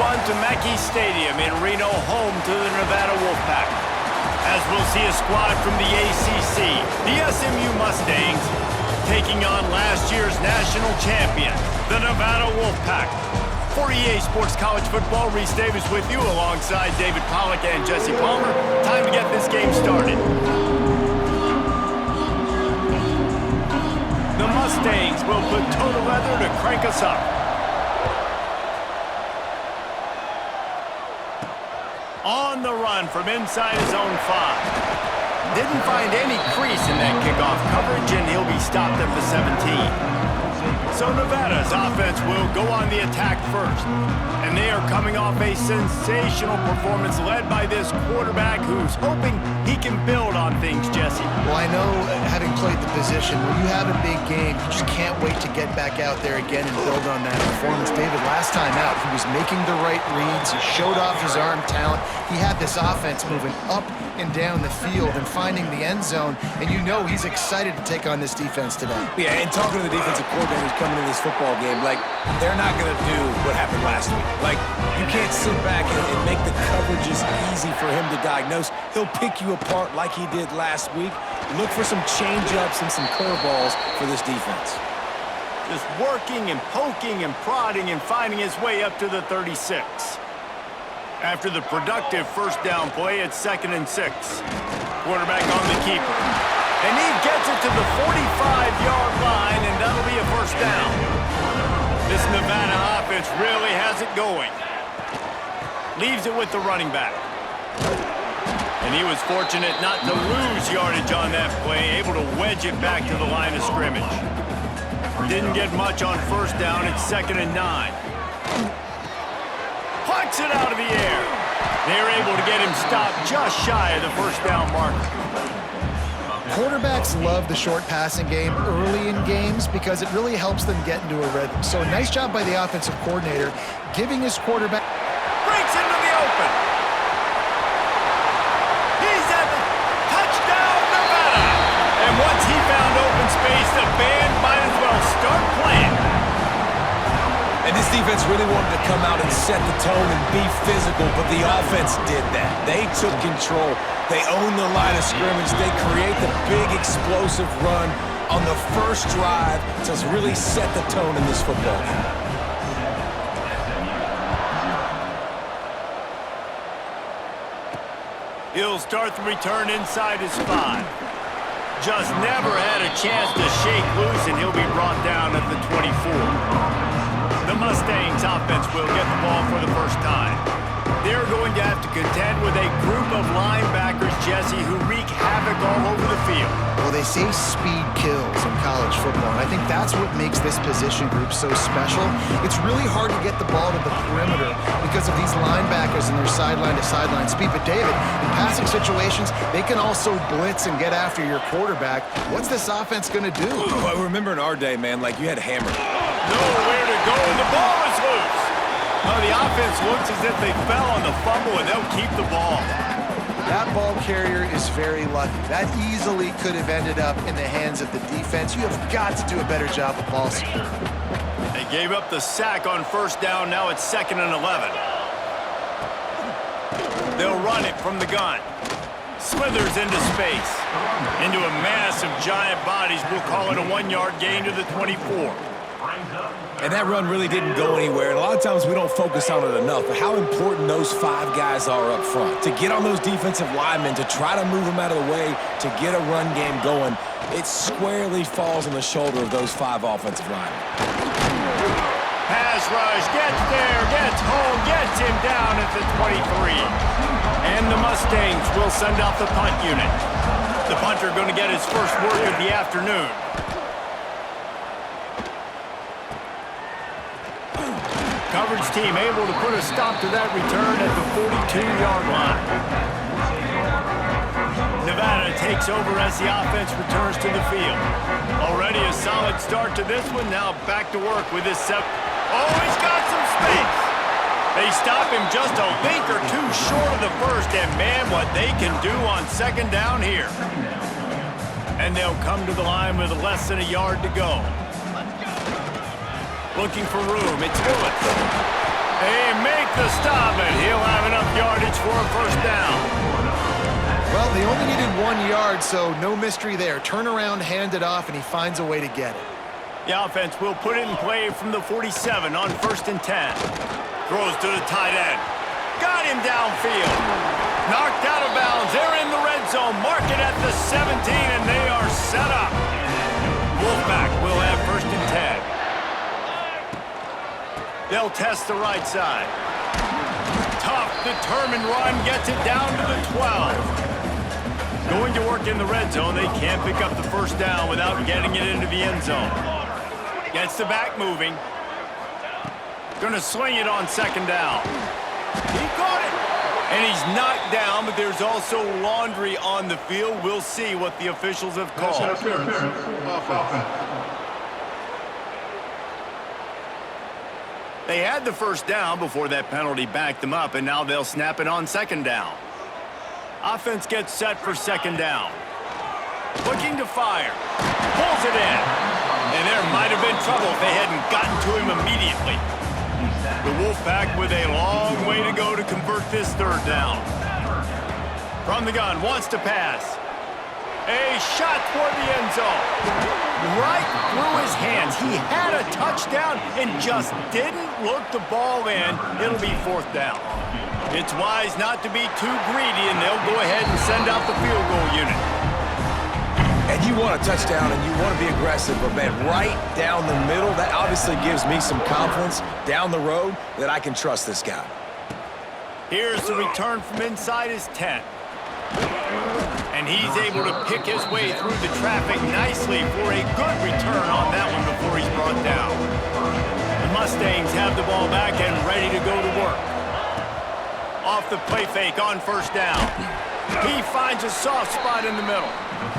one to Mackey Stadium in Reno, home to the Nevada Wolfpack. As we'll see a squad from the ACC, the SMU Mustangs, taking on last year's national champion, the Nevada Wolfpack. For EA Sports College Football, Reese Davis with you alongside David Pollack and Jesse Palmer. Time to get this game started. The Mustangs will put toe to leather to crank us up. On the run from inside his own 5. Didn't find any crease in that kickoff coverage, and he'll be stopped at the 17. So Nevada's offense will go on the attack first. And they are coming off a sensational performance led by this quarterback who's hoping he can build on things, Jesse. Well, I know, having played the position, when you have a big game, you just can't wait to get back out there again and build on that performance. David, last time out, he was making the right reads. He showed off his arm talent. He had this offense moving up and down the field and finding the end zone, and you know he's excited to take on this defense today. Yeah, and talking to the defensive coordinators coming in this football game, like, they're not going to do what happened last week. Like, you can't sit back and make the coverages easy for him to diagnose. He'll pick you apart like he did last week. Look for some change-ups and some curveballs for this defense. Just working and poking and prodding and finding his way up to the 36. After the productive first down play, it's 2nd and 6. Quarterback on the keeper. And he gets it to the 45-yard line, and that'll be a first down. This Nevada offense really has it going. Leaves it with the running back. And he was fortunate not to lose yardage on that play, able to wedge it back to the line of scrimmage. Didn't get much on first down. It's 2nd and 9. Plucks it out of the air. They're able to get him stopped just shy of the first down marker. Quarterbacks love the short passing game early in games because it really helps them get into a rhythm. So nice job by the offensive coordinator giving his quarterback... Breaks into the open. He's at the touchdown, Nevada. And once he found open space, the band might as well start playing. And this defense really wanted to come out and set the tone and be physical, but the offense did that. They took control. They owned the line of scrimmage. They create the big explosive run on the first drive to really set the tone in this football game. He'll start the return inside his 5. Just never had a chance to shake loose, and he'll be brought down at the 24. The Mustangs offense will get the ball for the first time. They're going to have to contend with a group of linebackers, Jesse, who wreak havoc all over the field. Well, they say speed kills in college football, and I think that's what makes this position group so special. It's really hard to get the ball to the perimeter because of these linebackers and their sideline-to-sideline speed. But, David, in passing situations, they can also blitz and get after your quarterback. What's this offense going to do? Well, remember in our day, man, like you had Hammer. Nowhere to go, and the ball is loose. Oh, the offense looks as if they fell on the fumble, and they'll keep the ball. That ball carrier is very lucky. That easily could have ended up in the hands of the defense. You have got to do a better job of ball security. They gave up the sack on first down. Now it's 2nd and 11. They'll run it from the gun. Slithers into space. Into a mass of giant bodies. We'll call it a 1-yard gain to the 24. And that run really didn't go anywhere. And a lot of times we don't focus on it enough, but how important those 5 guys are up front. To get on those defensive linemen, to try to move them out of the way, to get a run game going, it squarely falls on the shoulder of those 5 offensive linemen. Pass rush, gets there, gets home, gets him down at the 23. And the Mustangs will send out the punt unit. The punter going to get his first work of the afternoon. Coverage team able to put a stop to that return at the 42-yard line. Nevada takes over as the offense returns to the field. Already a solid start to this one. Now back to work with his 7. Oh, he's got some space. They stop him just a link or two short of the first, and man, what they can do on 2nd down here. And they'll come to the line with less than a yard to go. Looking for room, it's Willis. They make the stop, and he'll have enough yardage for a first down. Well, they only needed 1 yard, so no mystery there. Turn around, hand it off, and he finds a way to get it. The offense will put it in play from the 47 on 1st and 10. Throws to the tight end. Got him downfield. Knocked out of bounds. They're in the red zone. Mark it at the 17, and they are set up. Wolfpack will have 1st and 10. They'll test the right side. Tough, determined run. Gets it down to the 12. Going to work in the red zone. They can't pick up the first down without getting it into the end zone. Gets the back moving. Gonna sling it on 2nd down. He caught it. And he's knocked down, but there's also laundry on the field. We'll see what the officials have called. They had the first down before that penalty backed them up, and now they'll snap it on 2nd down. Offense gets set for 2nd down. Looking to fire. Pulls it in. And there might have been trouble if they hadn't gotten to him immediately. The Wolfpack with a long way to go to convert this 3rd down. From the gun, wants to pass. A shot toward the end zone. Right through his hands. He had a touchdown and just didn't look the ball in. It'll be 4th down. It's wise not to be too greedy, and they'll go ahead and send out the field goal unit. And you want a touchdown, and you want to be aggressive, but man, right down the middle, that obviously gives me some confidence down the road that I can trust this guy. Here's the return from inside his 10. And he's able to pick his way through the traffic nicely for a good return on that one before he's brought down. The Mustangs have the ball back and ready to go to work. Off the play fake on 1st down. He finds a soft spot in the middle.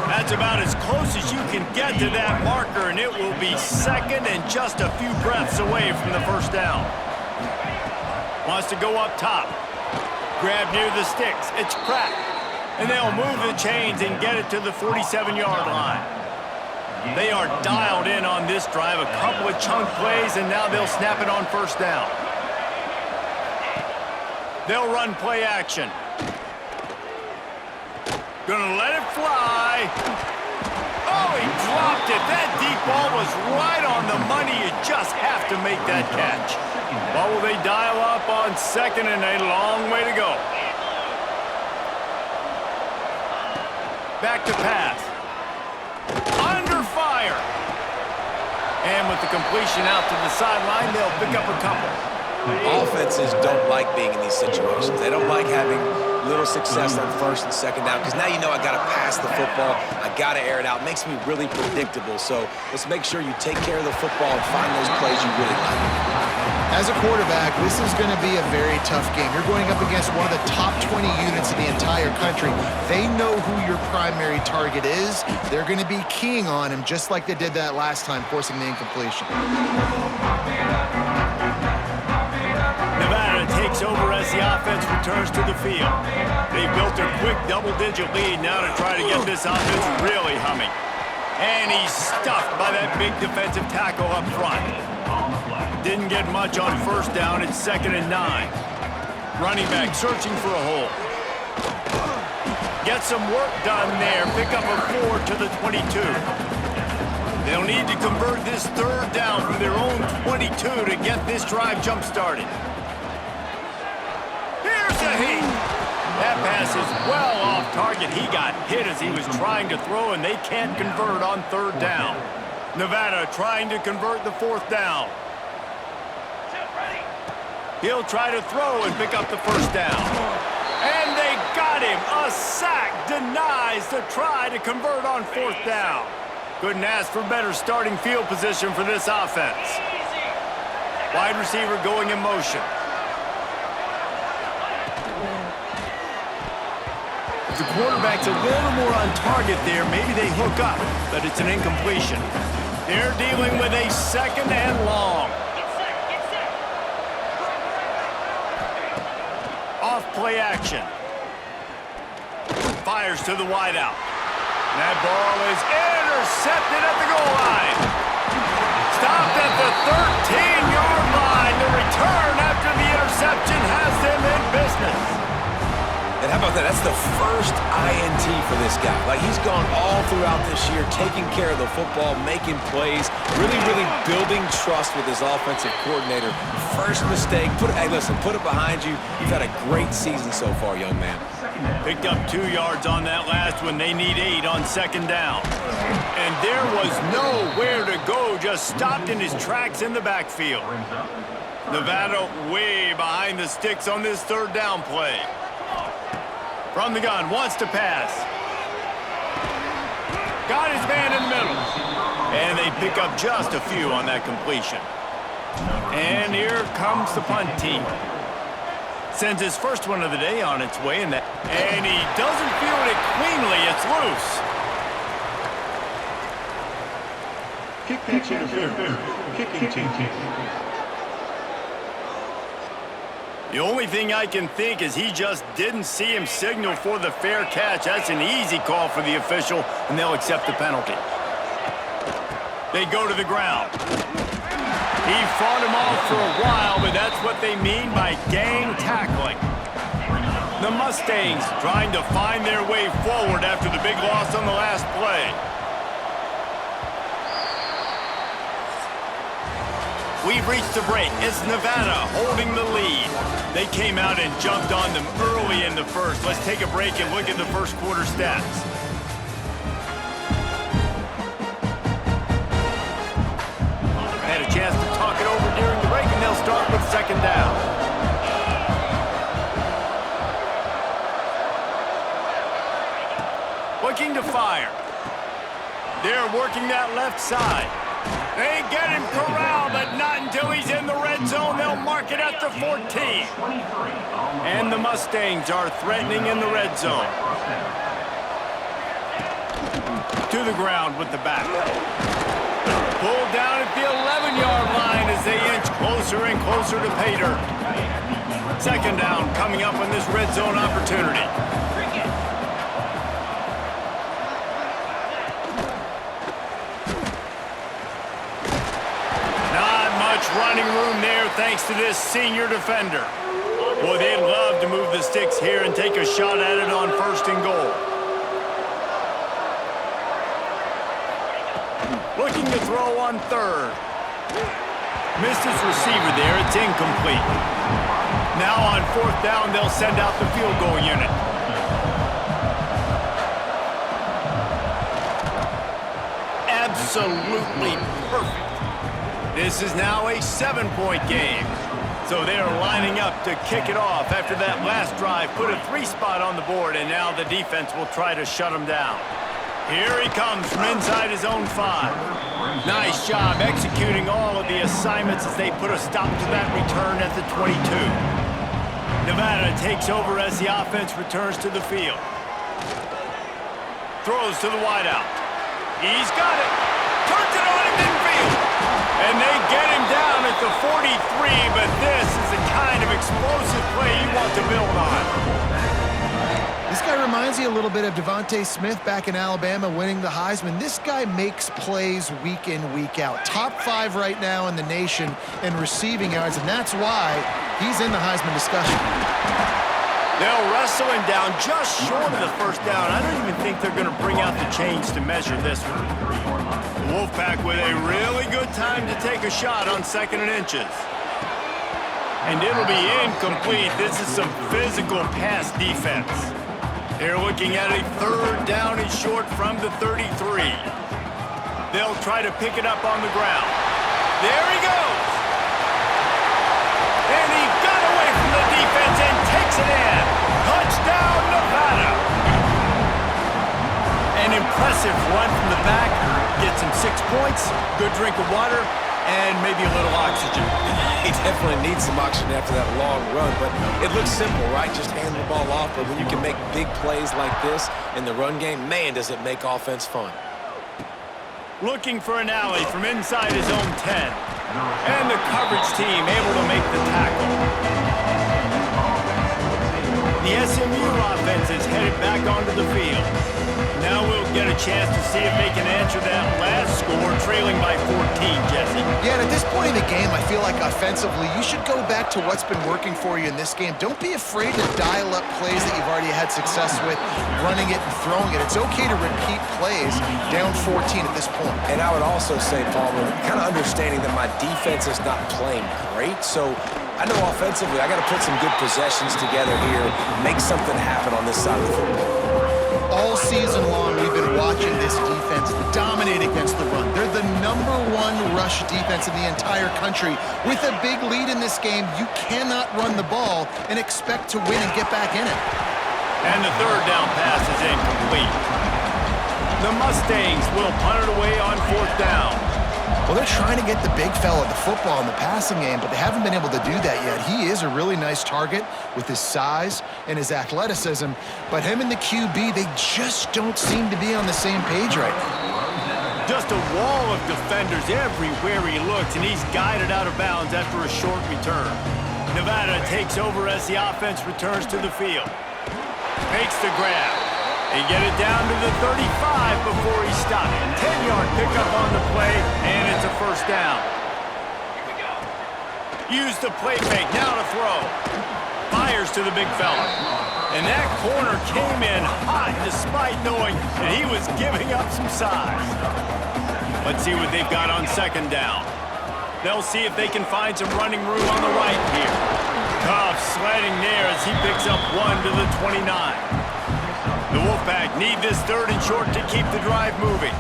That's about as close as you can get to that marker, and it will be 2nd and just a few breaths away from the first down. Wants to go up top. Grab near the sticks. It's Pratt. And they'll move the chains and get it to the 47-yard line. They are dialed in on this drive. A couple of chunk plays, and now they'll snap it on 1st down. They'll run play action. Gonna let it fly. Oh, he dropped it. That deep ball was right on the money. You just have to make that catch. Well, will they dial up on 2nd and a long way to go? Back to pass. Under fire. And with the completion out to the sideline, they'll pick up a couple. Offenses don't like being in these situations. They don't like having little success on 1st and 2nd down, because now you know I got to pass the football. I got to air it out. It makes me really predictable. So let's make sure you take care of the football and find those plays you really like. As a quarterback, this is going to be a very tough game. You're going up against one of the top 20 units in the entire country. They know who your primary target is. They're going to be keying on him just like they did that last time, forcing the incompletion. Nevada takes over as the offense returns to the field. They've built a quick double-digit lead now to try to get this offense really humming. And he's stuffed by that big defensive tackle up front. Didn't get much on 1st down. It's 2nd and 9. Running back searching for a hole. Get some work done there. Pick up a 4 to the 22. They'll need to convert this 3rd down from their own 22 to get this drive jump-started. Here's a heat. That pass is well off target. He got hit as he was trying to throw, and they can't convert on 3rd down. Nevada trying to convert the 4th down. He'll try to throw and pick up the 1st down. And they got him. A sack denies the try to convert on 4th down. Couldn't ask for better starting field position for this offense. Wide receiver going in motion. If the quarterback's a little more on target there, maybe they hook up, but it's an incompletion. They're dealing with a 2nd and long. Off play action. Fires to the wideout. That ball is intercepted at the goal line. Stopped at the 13-yard line. The return after the interception. about that? That's the first INT for this guy. Like, he's gone all throughout this year, taking care of the football, making plays, really, really building trust with his offensive coordinator. First mistake, hey, listen, put it behind you. You've had a great season so far, young man. Picked up 2 yards on that last one. They need 8 on second down. And there was nowhere to go, just stopped in his tracks in the backfield. Nevada way behind the sticks on this third down play. From the gun, wants to pass. Got his man in the middle. And they pick up just a few on that completion. And here comes the punt team. Sends his first one of the day on its way, and he doesn't field it cleanly. It's loose. Kick interference. Kicking team. The only thing I can think is he just didn't see him signal for the fair catch. That's an easy call for the official, and they'll accept the penalty. They go to the ground. He fought him off for a while, but that's what they mean by gang tackling. The Mustangs trying to find their way forward after the big loss on the last play. We've reached the break. It's Nevada holding the lead. They came out and jumped on them early in the first. Let's take a break and look at the first quarter stats. Had a chance to talk it over during the break, and they'll start with second down. Looking to fire. They're working that left side. They get him corralled, but not until he's in the red zone. They'll mark it at the 14. And the Mustangs are threatening in the red zone. To the ground with the back. Pulled down at the 11-yard line as they inch closer and closer to pay dirt. Second down coming up on this red zone opportunity. Running room there thanks to this senior defender. Boy, they'd love to move the sticks here and take a shot at it on first and goal. Looking to throw on third. Missed his receiver there. It's incomplete. Now on fourth down, they'll send out the field goal unit. Absolutely perfect. This is now a 7-point game. So they are lining up to kick it off after that last drive. Put a 3 spot on the board, and now the defense will try to shut him down. Here he comes from inside his own 5. Nice job executing all of the assignments as they put a stop to that return at the 22. Nevada takes over as the offense returns to the field. Throws to the wideout. He's got it. Turns it on in midfield. And they get him down at the 43, but this is the kind of explosive play you want to build on. This guy reminds you a little bit of Devontae Smith back in Alabama winning the Heisman. This guy makes plays week in, week out. Top 5 right now in the nation in receiving yards, and that's why he's in the Heisman discussion. They'll wrestle him down just short of the first down. I don't even think they're going to bring out the chains to measure this one. The Wolfpack with a really good time to take a shot on 2nd and inches. And it'll be incomplete. This is some physical pass defense. They're looking at a 3rd down and short from the 33. They'll try to pick it up on the ground. There he goes. And he got away from the defense and takes it in. Touchdown, Nevada. An impressive run from the back. Gets him 6 points, good drink of water, and maybe a little oxygen. He definitely needs some oxygen after that long run, but it looks simple, right? Just hand the ball off, but when you can make big plays like this in the run game, man, does it make offense fun. Looking for an alley from inside his own 10. And the coverage team able to make the tackle. The SMU offense is headed back onto the field. Now we'll get a chance to see if they can answer that last score but we're trailing by 14, Jesse. Yeah, and at this point in the game, I feel like offensively, you should go back to what's been working for you in this game. Don't be afraid to dial up plays that you've already had success with, running it and throwing it. It's okay to repeat plays down 14 at this point. And I would also say, Palmer, kind of understanding that my defense is not playing great, so I know offensively I got to put some good possessions together here, make something happen on this side of the football. All season long, we've been watching this defense dominate against the run. They're the #1 rush defense in the entire country. With a big lead in this game, you cannot run the ball and expect to win and get back in it. And the third down pass is incomplete. The Mustangs will punt it away on 4th down. Well, they're trying to get the big fella the football in the passing game, but they haven't been able to do that yet. He is a really nice target with his size and his athleticism, but him and the QB, they just don't seem to be on the same page right now. Just a wall of defenders everywhere he looks, and he's guided out of bounds after a short return. Nevada takes over as the offense returns to the field. Makes the grab. They get it down to the 35 before he stopped. 10-yard pickup on the play, and it's a first down. Use the play fake, now to throw. Fires to the big fella. And that corner came in hot despite knowing that he was giving up some size. Let's see what they've got on 2nd down. They'll see if they can find some running room on the right here. Goff sledding there as he picks up 1 to the 29. The Wolfpack need this 3rd and short to keep the drive moving.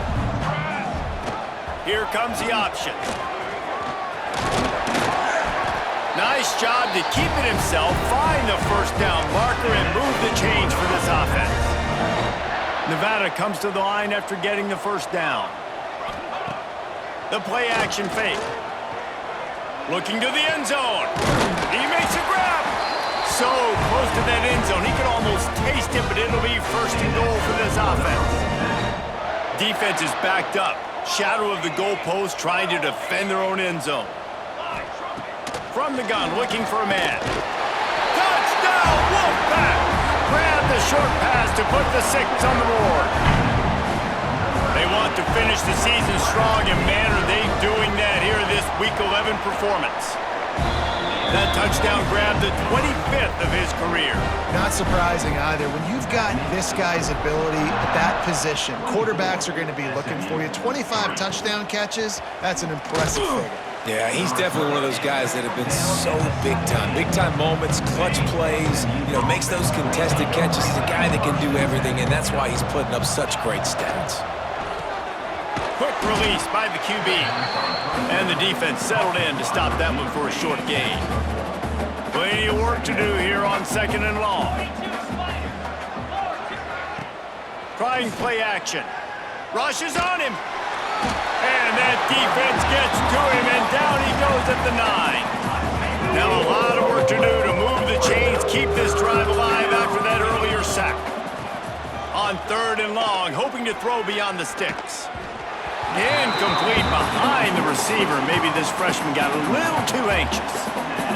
Here comes the option. Nice job to keep it himself, find the first down marker, and move the chains for this offense. Nevada comes to the line after getting the first down. The play action fake. Looking to the end zone. He makes a grab. So close to that end zone, he could almost taste it, but it'll be 1st and goal for this offense. Defense is backed up. Shadow of the goalpost trying to defend their own end zone. From the gun, looking for a man. Touchdown, Wolfpack! Grab the short pass to put the 6 on the board. They want to finish the season strong, and man, are they doing that here in this Week 11 performance. That touchdown grabbed the 25th of his career. Not surprising either. When you've got this guy's ability at that position, quarterbacks are going to be looking for you. 25 touchdown catches, that's an impressive figure. Yeah, he's definitely one of those guys that have been so big time. Big time moments, clutch plays, makes those contested catches. He's a guy that can do everything, and that's why he's putting up such great stats. Quick release by the QB. And the defense settled in to stop that one for a short gain. Plenty of work to do here on 2nd and long. Trying play action. Rushes on him. And that defense gets to him, and down he goes at the 9. Now a lot of work to do to move the chains, keep this drive alive after that earlier sack. On 3rd and long, hoping to throw beyond the sticks. Incomplete behind the receiver. Maybe this freshman got a little too anxious.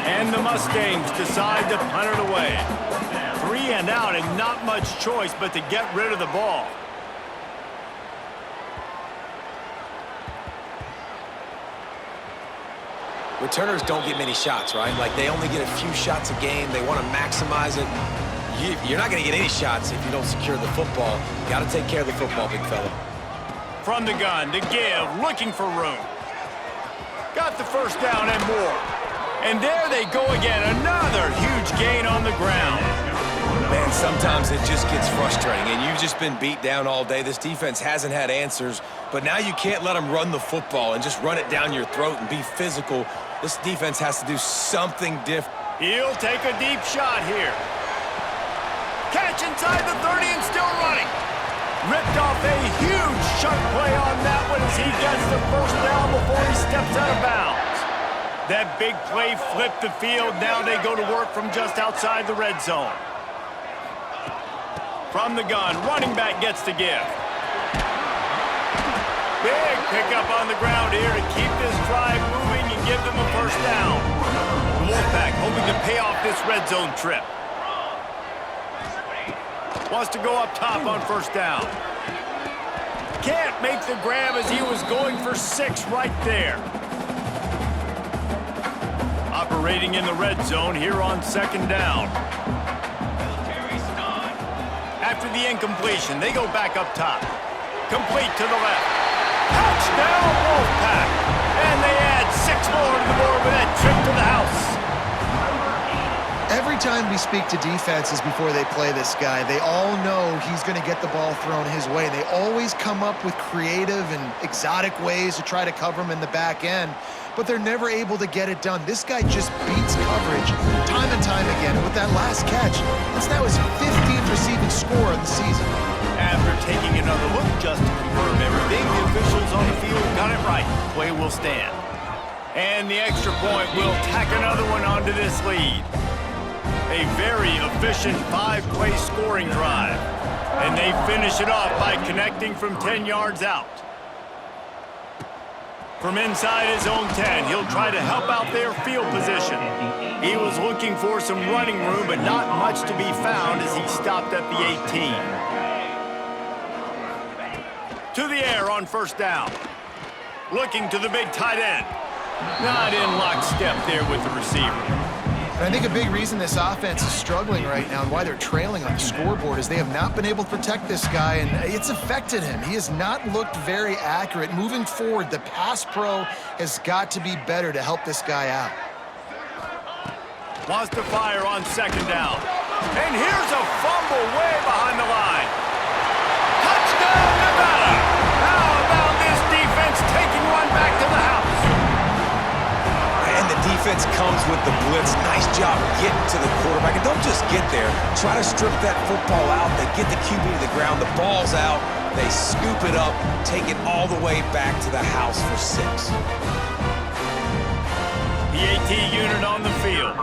And the Mustangs decide to punt it away. 3 and out, and not much choice but to get rid of the ball. Returners don't get many shots, right? Like, they only get a few shots a game. They want to maximize it. You're not going to get any shots if you don't secure the football. Got to take care of the football, big fella. From the gun to give, looking for room. Got the first down and more. And there they go again, another huge gain on the ground. Man, sometimes it just gets frustrating, and you've just been beat down all day. This defense hasn't had answers, but now you can't let them run the football and just run it down your throat and be physical. This defense has to do something different. He'll take a deep shot here. Catch inside the 30 and still running. Ripped off a huge chunk play on that one as he gets the first down before he steps out of bounds. That big play flipped the field. Now they go to work from just outside the red zone. From the gun, running back gets the give. Big pickup on the ground here to keep this drive moving and give them a first down. The Wolfpack hoping to pay off this red zone trip. Wants to go up top on first down. Can't make the grab as he was going for 6 right there. Operating in the red zone here on 2nd down. After the incompletion, they go back up top. Complete to the left. Touchdown, Wolfpack! And they add 6 more to the board with that trip to the house. Every time we speak to defenses before they play this guy, they all know he's going to get the ball thrown his way. They always come up with creative and exotic ways to try to cover him in the back end, but they're never able to get it done. This guy just beats coverage time and time again. And with that last catch, that's now his 15th receiving score of the season. After taking another look just to confirm everything, the officials on the field got it right. Play will stand. And the extra point will tack another one onto this lead. A very efficient 5-play scoring drive. And they finish it off by connecting from 10 yards out. From inside his own 10, he'll try to help out their field position. He was looking for some running room, but not much to be found as he stopped at the 18. To the air on 1st down. Looking to the big tight end. Not in lockstep there with the receiver. And I think a big reason this offense is struggling right now and why they're trailing on the scoreboard is they have not been able to protect this guy, and it's affected him. He has not looked very accurate. Moving forward, the pass pro has got to be better to help this guy out. Wants to fire on 2nd down. And here's a fumble way behind the line. Touchdown, Nevada! How about this defense taking one back to the house? And the defense comes with the blitz. Nice job getting to the quarterback. And don't just get there. Try to strip that football out. They get the QB to the ground. The ball's out. They scoop it up, take it all the way back to the house for 6. The AT unit on the field.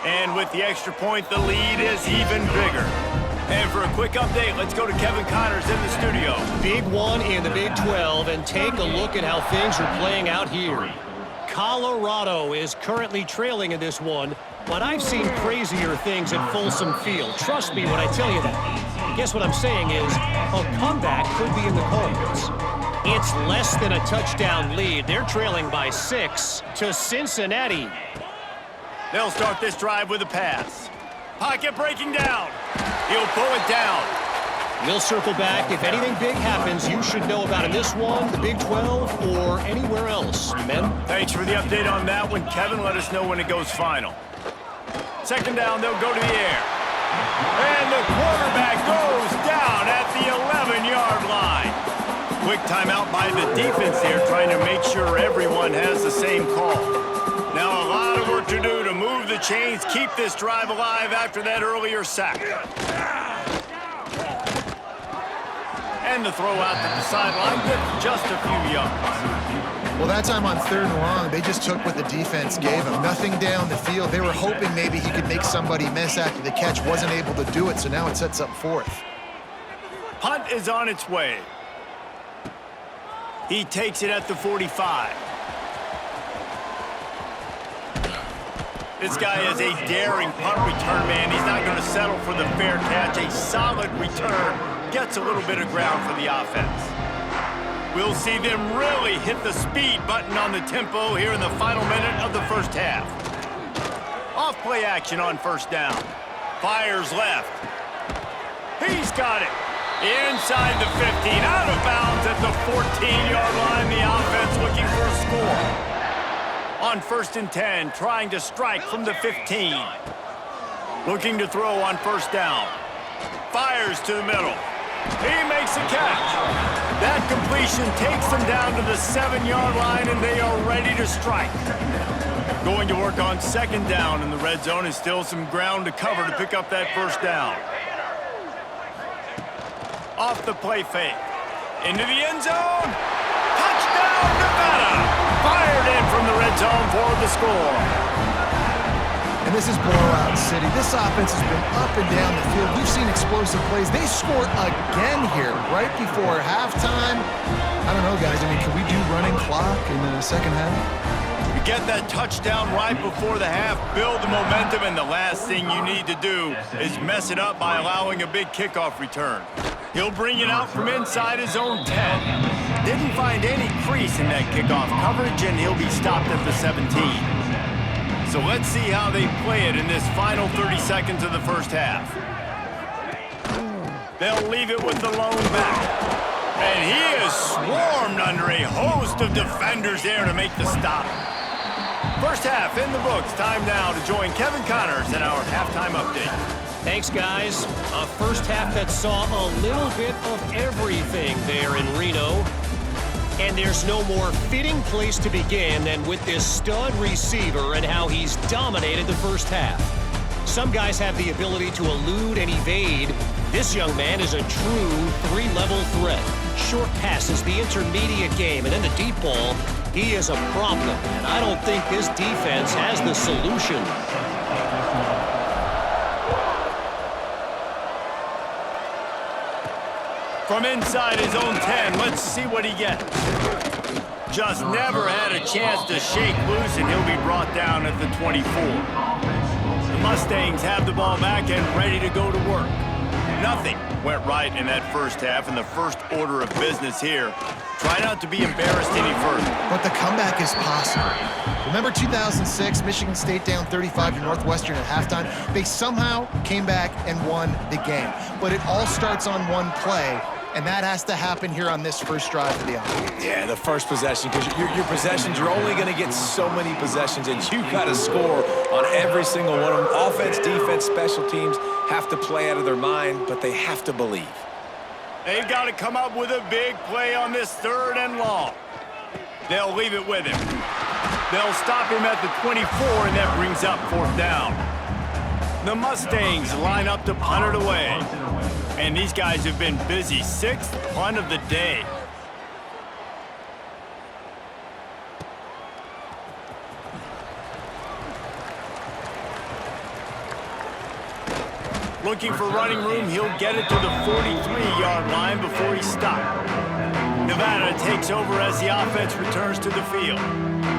And with the extra point, the lead is even bigger. And for a quick update, let's go to Kevin Connors in the studio. Big one in the Big 12, and take a look at how things are playing out here. Colorado is currently trailing in this one, but I've seen crazier things at Folsom Field. Trust me when I tell you that. Guess what I'm saying is a comeback could be in the cards. It's less than a touchdown lead. They're trailing by 6 to Cincinnati. They'll start this drive with a pass. Pocket breaking down. He'll pull it down. We'll circle back. If anything big happens, you should know about in this one, the Big 12, or anywhere else. Men? Thanks for the update on that one, Kevin. Let us know when it goes final. 2nd down, they'll go to the air. And the quarterback goes down at the 11-yard line. Quick timeout by the defense there, trying to make sure everyone has the same call. Now a lot of work to do to move the chains, keep this drive alive after that earlier sack. And the throw out to the sideline with just a few yards. Well, that time on 3rd and long, they just took what the defense gave him. Nothing down the field. They were hoping maybe he could make somebody miss after the catch. Wasn't able to do it, so now it sets up 4th. Punt is on its way. He takes it at the 45. This guy is a daring punt return man. He's not going to settle for the fair catch. A solid return gets a little bit of ground for the offense. We'll see them really hit the speed button on the tempo here in the final minute of the 1st half. Off play action on 1st down. Fires left. He's got it. Inside the 15, out of bounds at the 14-yard line. The offense looking for a score. On 1st and 10, trying to strike from the 15. Looking to throw on 1st down. Fires to the middle. He makes a catch. That completion takes them down to the 7-yard line, and they are ready to strike. Going to work on 2nd down in the red zone, and still some ground to cover to pick up that 1st down. Off the play fake. Into the end zone. Touchdown, Nevada! Fired in from the red zone for the score. And this is blowout city. This offense has been up and down the field. We've seen explosive plays. They scored again here right before halftime. I don't know, guys. I mean, can we do running clock in the 2nd half? You get that touchdown right before the half, build the momentum, and the last thing you need to do is mess it up by allowing a big kickoff return. He'll bring it out from inside his own 10. Didn't find any crease in that kickoff coverage, and he'll be stopped at the 17. So let's see how they play it in this final 30 seconds of the first half. They'll leave it with the lone back. And he is swarmed under a host of defenders there to make the stop. First half in the books. Time now to join Kevin Connors in our halftime update. Thanks, guys. A first half that saw a little bit of everything there in Reno. And there's no more fitting place to begin than with this stud receiver and how he's dominated the first half. Some guys have the ability to elude and evade. This young man is a true three-level threat. Short passes, the intermediate game, and then the deep ball. He is a problem, and I don't think this defense has the solution. From inside his own 10, let's see what he gets. Just never had a chance to shake loose, and he'll be brought down at the 24. The Mustangs have the ball back and ready to go to work. Nothing went right in that first half, and the first order of business here. Try not to be embarrassed any further. But the comeback is possible. Remember 2006, Michigan State down 35 to Northwestern at halftime? They somehow came back and won the game. But it all starts on one play, and that has to happen here on this first drive of the offense. Yeah, the first possession, because your possessions, you're only going to get so many possessions, and you've got to score on every single one of them. Offense, defense, special teams have to play out of their mind, but they have to believe. They've got to come up with a big play on this 3rd and long. They'll leave it with him. They'll stop him at the 24, and that brings up 4th down. The Mustangs line up to punt it away. And these guys have been busy. 6th punt of the day. Looking for running room, he'll get it to the 43-yard line before he's stopped. Nevada takes over as the offense returns to the field.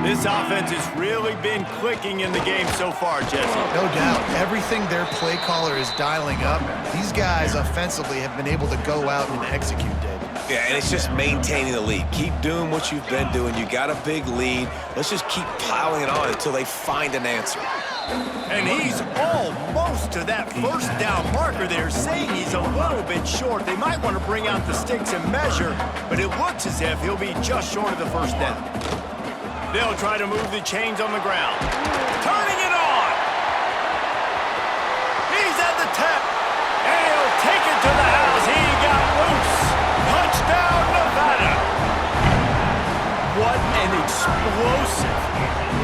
This offense has really been clicking in the game so far, Jesse. No doubt. Everything their play caller is dialing up, these guys offensively have been able to go out and execute, David. Yeah, and it's just maintaining the lead. Keep doing what you've been doing. You got a big lead. Let's just keep piling it on until they find an answer. And he's almost to that first down marker there, saying he's a little bit short. They might want to bring out the sticks and measure, but it looks as if he'll be just short of the first down. They'll try to move the chains on the ground. Turning it on! He's at the 10, and he'll take it to the house. He got loose. Touchdown, Nevada! What an explosive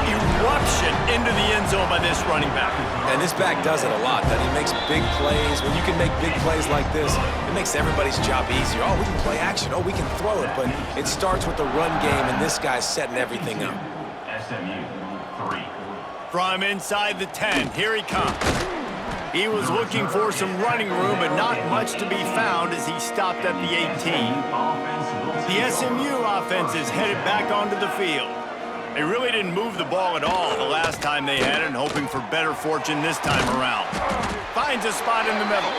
eruption into the end zone by this running back. And this back does it a lot. That he makes big plays. When you can make big plays like this, it makes everybody's job easier. Oh, we can play action. Oh, we can throw it. But it starts with the run game, and this guy's setting everything up. SMU 3. From inside the 10, here he comes. He was looking for some running room, but not much to be found as he stopped at the 18. The SMU offense is headed back onto the field. They really didn't move the ball at all the last time they had it, and hoping for better fortune this time around. Finds a spot in the middle.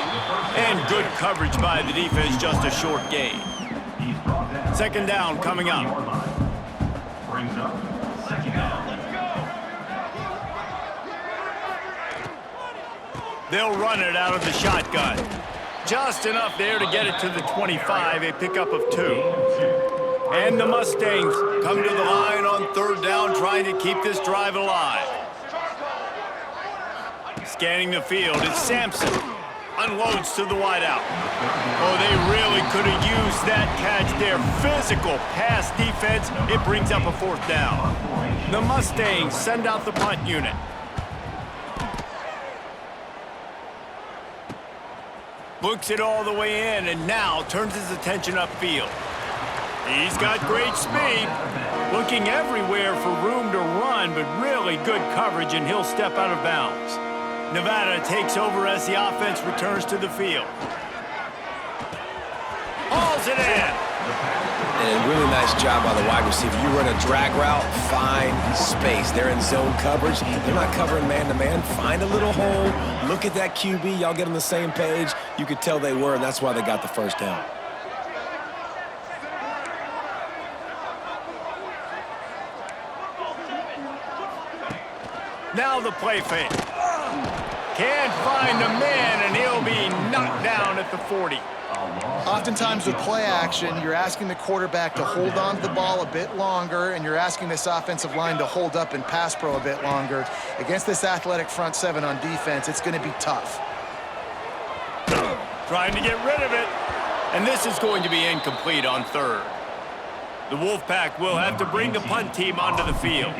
And good coverage by the defense, just a short gain. 2nd down coming up. Brings up 2nd down. They'll run it out of the shotgun. Just enough there to get it to the 25, a pickup of 2. And the Mustangs come to the line on 3rd down, trying to keep this drive alive. Scanning the field, it's Sampson. Unloads to the wideout. Oh, they really could have used that catch there. Physical pass defense. It brings up a 4th down. The Mustangs send out the punt unit. Looks it all the way in, and now turns his attention upfield. He's got great speed. Looking everywhere for room to run, but really good coverage, and he'll step out of bounds. Nevada takes over as the offense returns to the field. Hauls it in. And a really nice job by the wide receiver. You run a drag route, find space. They're in zone coverage. They're not covering man-to-man. Find a little hole. Look at that QB. Y'all get on the same page. You could tell they were, and that's why they got the first down. Now the play fake. Can't find a man, and he'll be knocked down at the 40. Oftentimes with play action, you're asking the quarterback to hold on to the ball a bit longer, and you're asking this offensive line to hold up and pass pro a bit longer. Against this athletic front seven on defense, it's going to be tough. Trying to get rid of it, and this is going to be incomplete on third. The Wolfpack will have to bring the punt team onto the field.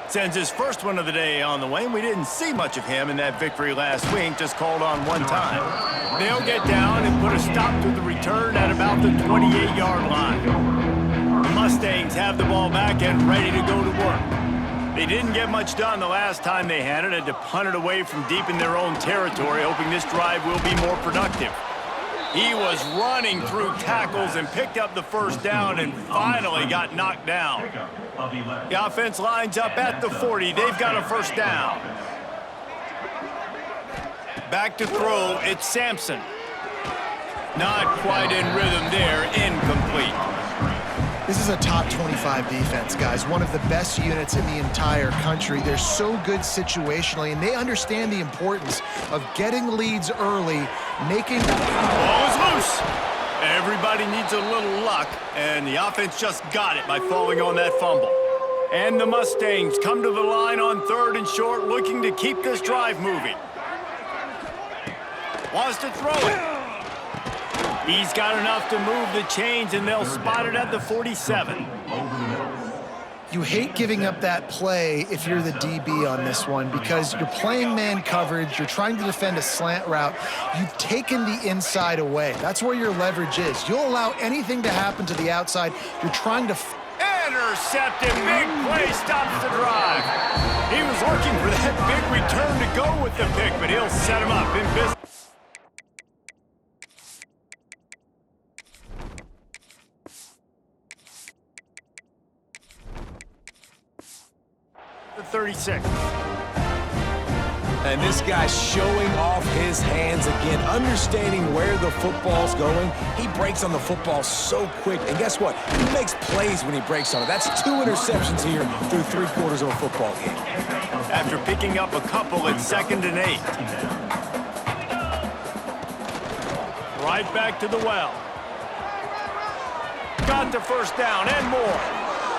Sends his first one of the day on the way, and we didn't see much of him in that victory last week, just called on one time. They'll get down and put a stop to the return at about the 28-yard line. The Mustangs have the ball back and ready to go to work. They didn't get much done the last time they had it, had to punt it away from deep in their own territory, hoping this drive will be more productive. He was running through tackles and picked up the first down and finally got knocked down. The offense lines up at the 40. They've got a first down. Back to throw, it's Sampson. Not quite in rhythm there, incomplete. This is a top 25 defense, guys. One of the best units in the entire country. They're so good situationally, and they understand the importance of getting leads early, making... Ball is loose. Everybody needs a little luck, and the offense just got it by falling on that fumble. And the Mustangs come to the line on third and short, looking to keep this drive moving. Wants to throw it. He's got enough to move the chains, and they'll spot it at the 47. You hate giving up that play if you're the DB on this one because you're playing man coverage, you're trying to defend a slant route, you've taken the inside away. That's where your leverage is. You'll allow anything to happen to the outside. You're trying to... Intercepted, big play, stops the drive. He was looking for that big return to go with the pick, but he'll set him up in business. The 36. And this guy's showing off his hands again, understanding where the football's going. He breaks on the football so quick. And guess what? He makes plays when he breaks on it. That's 2 interceptions here through 3 quarters of a football game. After picking up a couple at 2nd and 8. Right back to the well. Got the first down and more.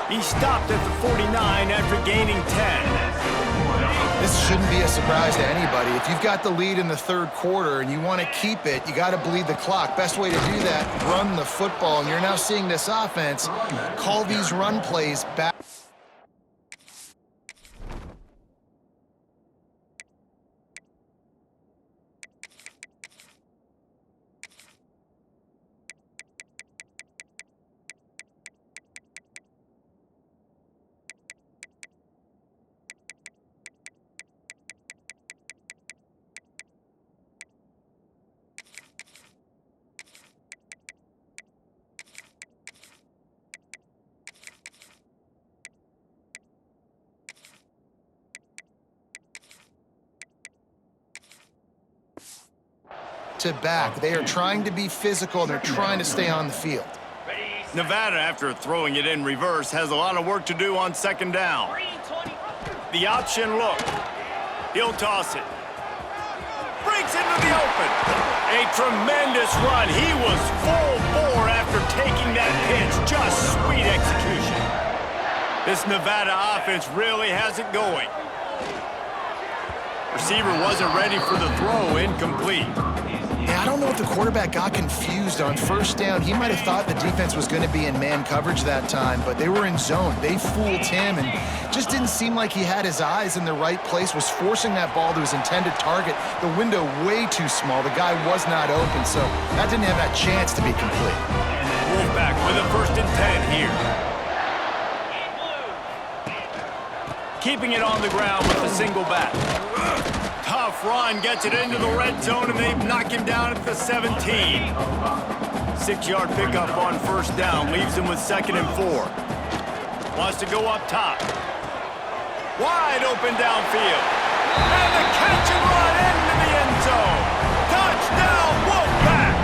He stopped at the 49 after gaining 10. This shouldn't be a surprise to anybody. If you've got the lead in the third quarter and you want to keep it, you got to bleed the clock. Best way to do that, run the football. And you're now seeing this offense call these run plays back. To back. They are trying to be physical, and they're trying to stay on the field. Nevada, after throwing it in reverse, has a lot of work to do on 2nd down. The option look. He'll toss it. Breaks into the open. A tremendous run. He was full bore after taking that pitch. Just sweet execution. This Nevada offense really has it going. Receiver wasn't ready for the throw, incomplete. Yeah, I don't know if the quarterback got confused on 1st down. He might have thought the defense was going to be in man coverage that time, but they were in zone. They fooled him and just didn't seem like he had his eyes in the right place, was forcing that ball to his intended target. The window way too small. The guy was not open, so that didn't have that chance to be complete. Wolfpack with a 1st and 10 here. Keeping it on the ground with a single back. Tough run, gets it into the red zone, and they knock him down at the 17. 6-yard pickup on first down leaves him with 2nd and 4. Wants to go up top. Wide open downfield. And the catch and run into the end zone. Touchdown, Wolfpack!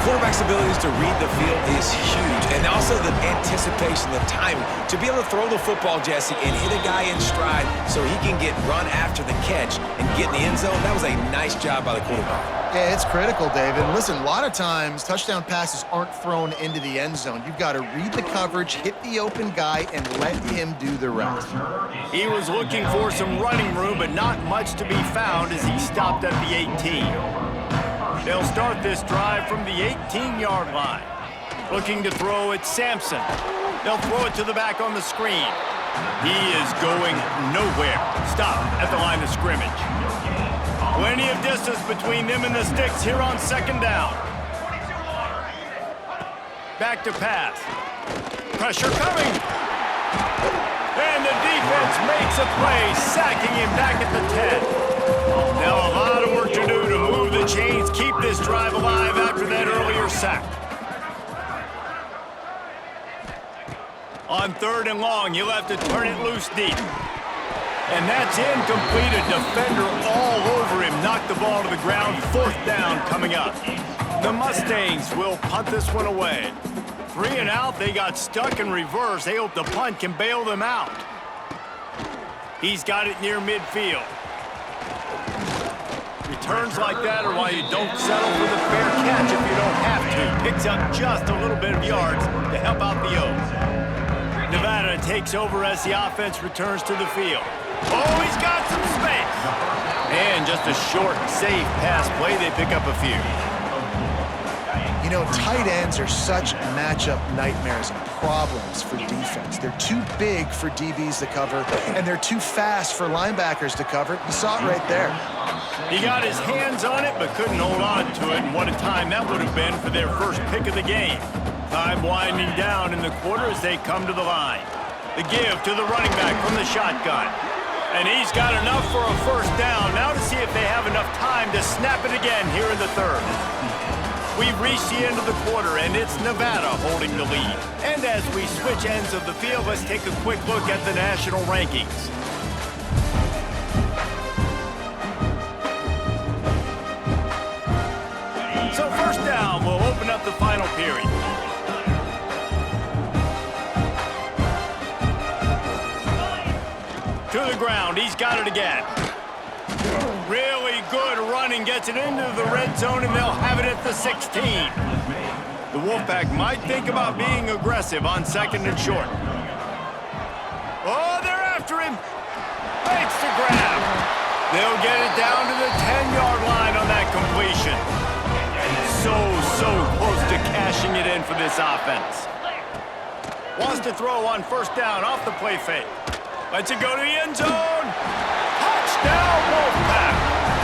Quarterback's abilities to read the field is huge, and also the anticipation, the timing. To be able to throw the football, Jesse, and hit a guy in stride so he can get run after the catch and get in the end zone, that was a nice job by the quarterback. Yeah, it's critical, David. And listen, a lot of times, touchdown passes aren't thrown into the end zone. You've got to read the coverage, hit the open guy, and let him do the rest. He was looking for some running room, but not much to be found as he stopped at the 18. They'll start this drive from the 18-yard line. Looking to throw it, Sampson. They'll throw it to the back on the screen. He is going nowhere. Stop at the line of scrimmage. Plenty of distance between them and the sticks here on 2nd down. Back to pass. Pressure coming. And the defense makes a play, sacking him back at the 10. Now a lot of work to do to move the chains, keep this drive alive after that earlier sack. On 3rd and long, you'll have to turn it loose deep. And that's incomplete. A defender all over him. Knocked the ball to the ground. 4th down coming up. The Mustangs will punt this one away. 3 and out. They got stuck in reverse. They hope the punt can bail them out. He's got it near midfield. Returns like that are why you don't settle for the fair catch if you don't have to. Picks up just a little bit of yards to help out the O's. Nevada takes over as the offense returns to the field. Oh, he's got some space. And just a short, safe pass play. They pick up a few. You know, tight ends are such matchup nightmares and problems for defense. They're too big for DBs to cover, and they're too fast for linebackers to cover. You saw it right there. He got his hands on it, but couldn't hold on to it, and what a time that would have been for their first pick of the game. Time winding down in the quarter as they come to the line. The give to the running back from the shotgun. And he's got enough for a first down. Now to see if they have enough time to snap it again here in the 3rd. We've reached the end of the quarter, and it's Nevada holding the lead. And as we switch ends of the field, let's take a quick look at the national rankings. So 1st down will open up the final period. To the ground, he's got it again. Really good running, gets it into the red zone, and they'll have it at the 16. The Wolfpack might think about being aggressive on 2nd and short. Oh, they're after him. Makes the grab. They'll get it down to the 10-yard line on that completion. So close to cashing it in for this offense. Wants to throw on 1st down off the play fake. Lets it go to the end zone. Touchdown, Wolfpack.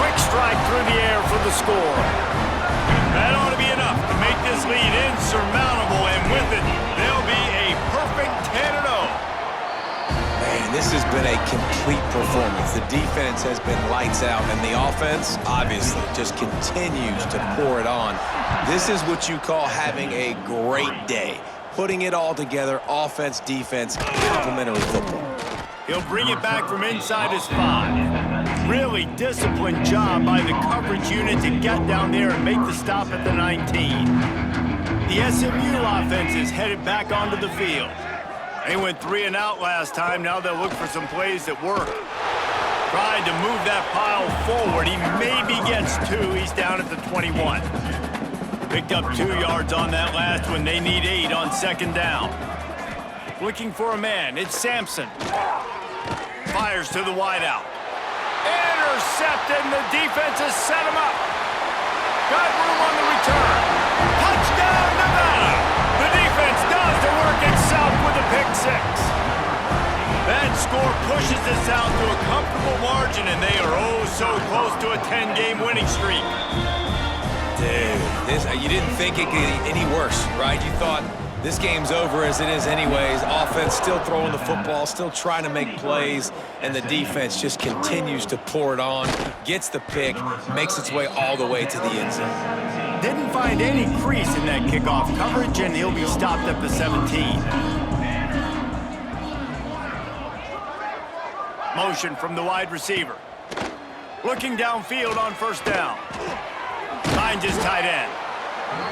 Quick strike through the air for the score. That ought to be enough to make this lead insurmountable, and with it, they'll be a perfect 10-0. Man, this has been a complete performance. The defense has been lights out, and the offense, obviously, just continues to pour it on. This is what you call having a great day. Putting it all together, offense, defense, complementary football. He'll bring it back from inside his 5. Really disciplined job by the coverage unit to get down there and make the stop at the 19. The SMU offense is headed back onto the field. They went 3 and out last time. Now they'll look for some plays that work. Tried to move that pile forward. He maybe gets 2. He's down at the 21. Picked up 2 yards on that last one. They need 8 on 2nd down. Looking for a man. It's Sampson. Fires to the wideout. Intercepted, and the defense has set him up. Got room on the return. Touchdown, Nevada! The defense does the work itself with a pick 6. That score pushes us out to a comfortable margin, and they are oh so close to a 10-game winning streak. Dude, you didn't think it could get any worse, right? You thought this game's over as it is anyways. Offense still throwing the football, still trying to make plays, and the defense just continues to pour it on, gets the pick, makes its way all the way to the end zone. Didn't find any crease in that kickoff coverage, and he'll be stopped at the 17. Motion from the wide receiver. Looking downfield on first down. Finds his tight end.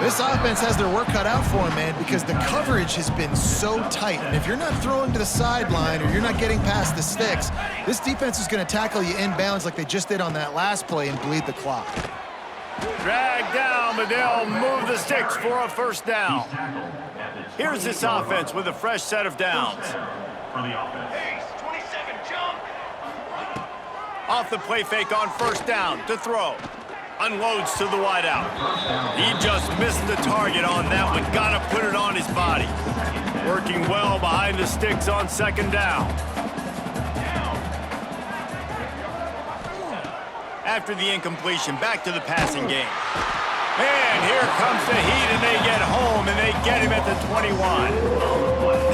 This offense has their work cut out for them, man, because the coverage has been so tight. And if you're not throwing to the sideline or you're not getting past the sticks, this defense is going to tackle you inbounds like they just did on that last play and bleed the clock. Dragged down, but they'll move the sticks for a first down. Here's this offense with a fresh set of downs. For the offense. Off the play fake on first down to throw. Unloads to the wideout. He just missed the target on that one. Gotta put it on his body. Working well behind the sticks on second down. After the incompletion, back to the passing game. And here comes the heat, and they get home, and they get him at the 21.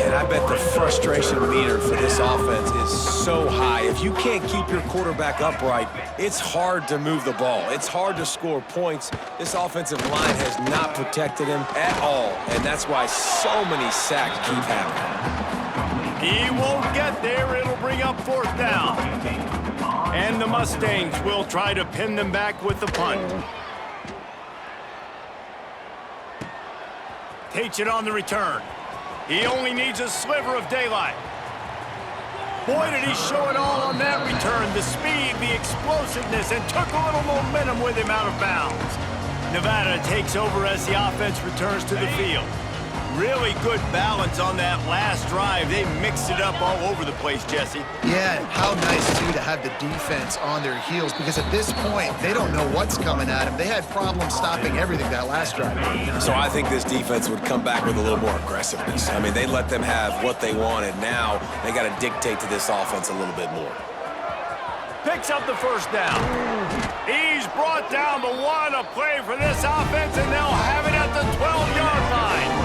And I bet the frustration meter for this offense is so high. If you can't keep your quarterback upright, it's hard to move the ball. It's hard to score points. This offensive line has not protected him at all, and that's why so many sacks keep happening. He won't get there. It'll bring up fourth down. And the Mustangs will try to pin them back with the punt. Takes it on the return. He only needs a sliver of daylight. Boy, did he show it all on that return. The speed, the explosiveness, and took a little momentum with him out of bounds. Nevada takes over as the offense returns to the field. Really good balance on that last drive. They mixed it up all over the place, Jesse. Yeah, how nice, too, to have the defense on their heels, because at this point, they don't know what's coming at them. They had problems stopping everything that last drive. So I think this defense would come back with a little more aggressiveness. I mean, they let them have what they wanted. Now they got to dictate to this offense a little bit more. Picks up the first down. He's brought down, but what a play for this offense, and they'll have it at the 12-yard line.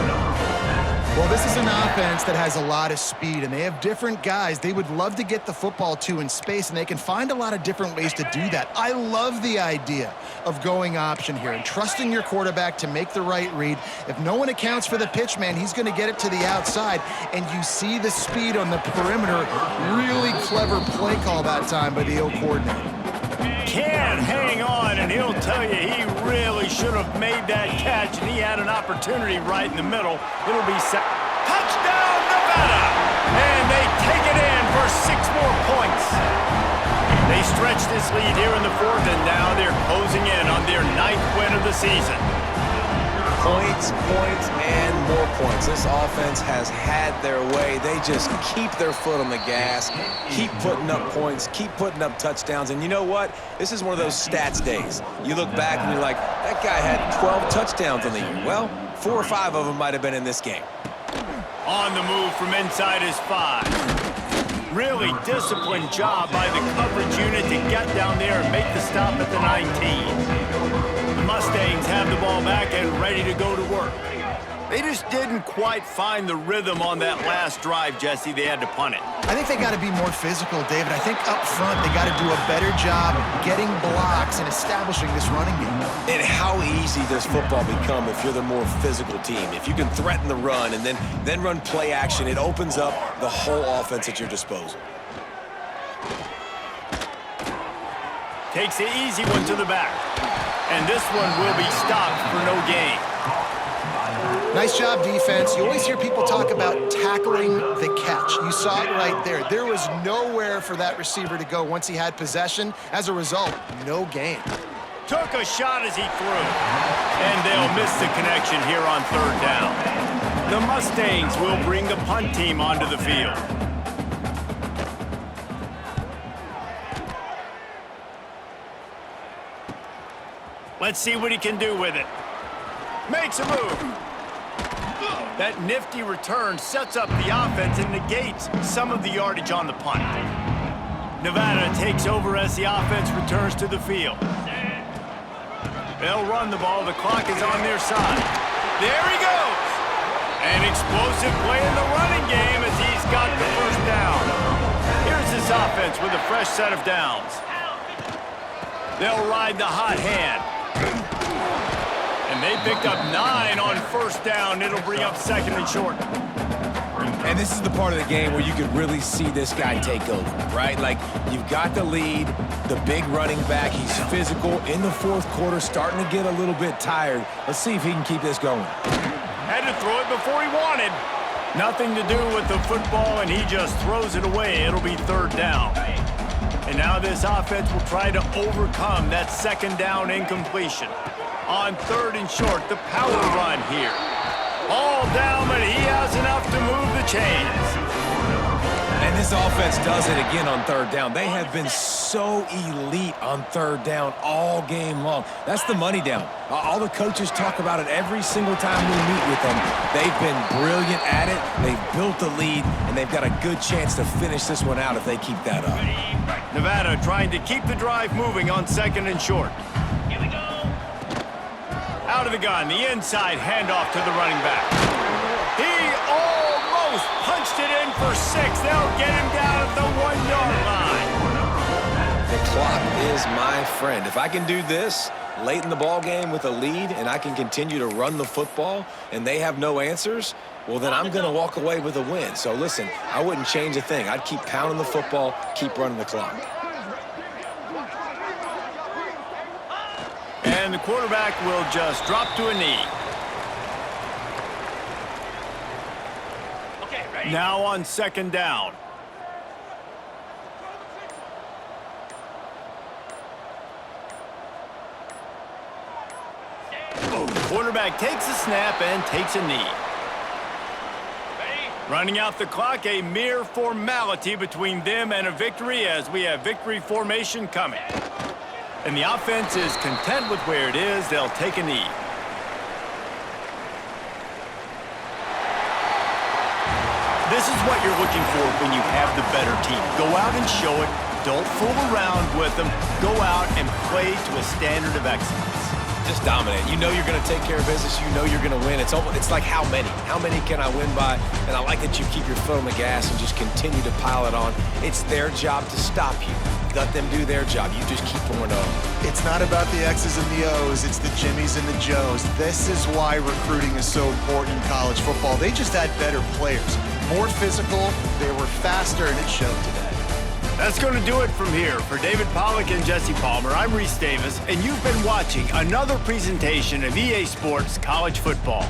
Well, this is an offense that has a lot of speed, and they have different guys they would love to get the football to in space, and they can find a lot of different ways to do that. I love the idea of going option here and trusting your quarterback to make the right read. If no one accounts for the pitch, man, he's going to get it to the outside, and you see the speed on the perimeter. Really clever play call that time by the O coordinator. Can't hang on, and he'll tell you he really should have made that catch, and he had an opportunity right in the middle. It'll be set. Touchdown, Nevada! And they take it in for 6 more points. They stretch this lead here in the fourth, and now they're closing in on their 9th win of the season. Points, points, and more points. This offense has had their way. They just keep their foot on the gas, keep putting up points, keep putting up touchdowns. And you know what? This is one of those stats days. You look back and you're like, that guy had 12 touchdowns on the year. Well, 4 or 5 of them might have been in this game. On the move from inside his 5. Really disciplined job by the coverage unit to get down there and make the stop at the 19. The Mustangs have the ball back and ready to go to work. They just didn't quite find the rhythm on that last drive, Jesse. They had to punt it. I think they got to be more physical, David. I think up front they got to do a better job getting blocks and establishing this running game. And how easy does football become if you're the more physical team? If you can threaten the run and then run play action, it opens up the whole offense at your disposal. Takes the easy one to the back. And this one will be stopped for no gain. Nice job, defense. You always hear people talk about tackling the catch. You saw it right there. There was nowhere for that receiver to go once he had possession. As a result, no gain. Took a shot as he threw. And they'll miss the connection here on third down. The Mustangs will bring the punt team onto the field. Let's see what he can do with it. Makes a move. That nifty return sets up the offense and negates some of the yardage on the punt. Nevada takes over as the offense returns to the field. They'll run the ball. The clock is on their side. There he goes. An explosive play in the running game as he's got the first down. Here's this offense with a fresh set of downs. They'll ride the hot hand. And And they picked up 9 on first down. It'll bring up 2nd and short. And this is the part of the game where you could really see this guy take over, right? Like, you've got the lead, the big running back. He's physical in the fourth quarter, starting to get a little bit tired. Let's see if he can keep this going. Had to throw it before he wanted. Nothing to do with the football, and he just throws it away. It'll be 3rd down. And now this offense will try to overcome that 2nd down incompletion. On 3rd and short, the power run here. All down, but he has enough to move the chains. And this offense does it again on 3rd down. They have been so elite on 3rd down all game long. That's the money down. All the coaches talk about it every single time we meet with them. They've been brilliant at it. They've built the lead, and they've got a good chance to finish this one out if they keep that up. Nevada trying to keep the drive moving on 2nd and short. Here we go. Out of the gun, the inside handoff to the running back. He almost punched it in for 6. They'll get him down at the 1-yard line. The clock is my friend. If I can do this late in the ball game with a lead and I can continue to run the football and they have no answers, well, then I'm going to walk away with a win. So listen, I wouldn't change a thing. I'd keep pounding the football, keep running the clock. And the quarterback will just drop to a knee. Okay, ready? Now on 2nd down. Quarterback takes a snap and takes a knee. Ready? Running out the clock, a mere formality between them and a victory as we have victory formation coming. And the offense is content with where it is. They'll take a knee. This is what you're looking for when you have the better team. Go out and show it. Don't fool around with them. Go out and play to a standard of excellence. Just dominate. You know you're going to take care of business. You know you're going to win. It's like how many? How many can I win by? And I like that you keep your foot on the gas and just continue to pile it on. It's their job to stop you. Let them do their job. You just keep pouring on. It's not about the X's and the O's. It's the Jimmies and the Joes. This is why recruiting is so important in college football. They just had better players. More physical, they were faster, and it showed today. That's going to do it from here. For David Pollack and Jesse Palmer, I'm Reese Davis, and you've been watching another presentation of EA Sports College Football.